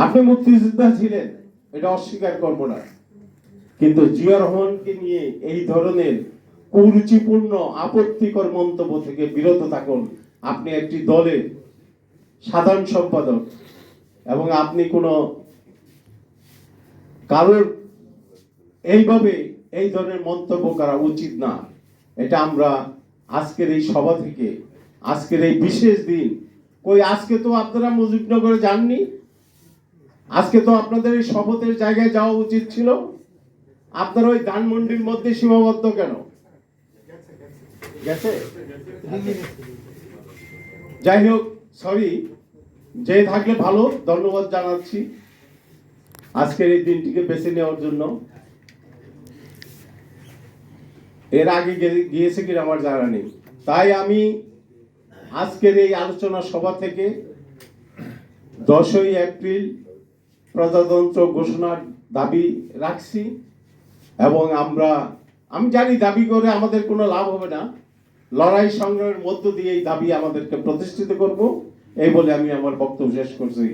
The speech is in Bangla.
আপনি মুক্তিযোদ্ধা ছিলেন, এটা অস্বীকার করব না, কিন্তু জিয়া রহমানকে নিয়ে এই ধরনের কুরুচিপূর্ণ আপত্তিকর মন্তব্য থেকে বিরত থাকুন। আপনি একটি দলের সাধারণ সম্পাদক এবং আপনি কোনো কারোর এইভাবে এই ধরনের মন্তব্য করা উচিত না। এটা আমরা আজকের এই সভা থেকে, আজকের এই বিশেষ দিন, কই আজকে তো আপনারা মুজিবনগরে যাননি, আজকে তো আপনাদের এই শপথের জায়গায় যাওয়া উচিত ছিল। আপনারা ওই ধানমন্ডির মধ্যে সীমাবদ্ধ কেন? গেছে? যাই হোক, সরি, যে থাকলে ভালো, ধন্যবাদ জানাচ্ছি আজকের এই দিনটিকে বেছে নেওয়ার জন্য। এর আগে গিয়েছে কিনা আমার জানা নেই। তাই আমি আজকের এই আলোচনা সভা থেকে 10ই এপ্রিল প্রজাতন্ত্র ঘোষণার দাবি রাখছি এবং আমি জানি দাবি করে আমাদের কোনো লাভ হবে না, লড়াই সংগ্রামের মধ্য দিয়ে এই দাবি আমাদেরকে প্রতিষ্ঠিত করব, এই বলে আমি আমার বক্তব্য শেষ করছি।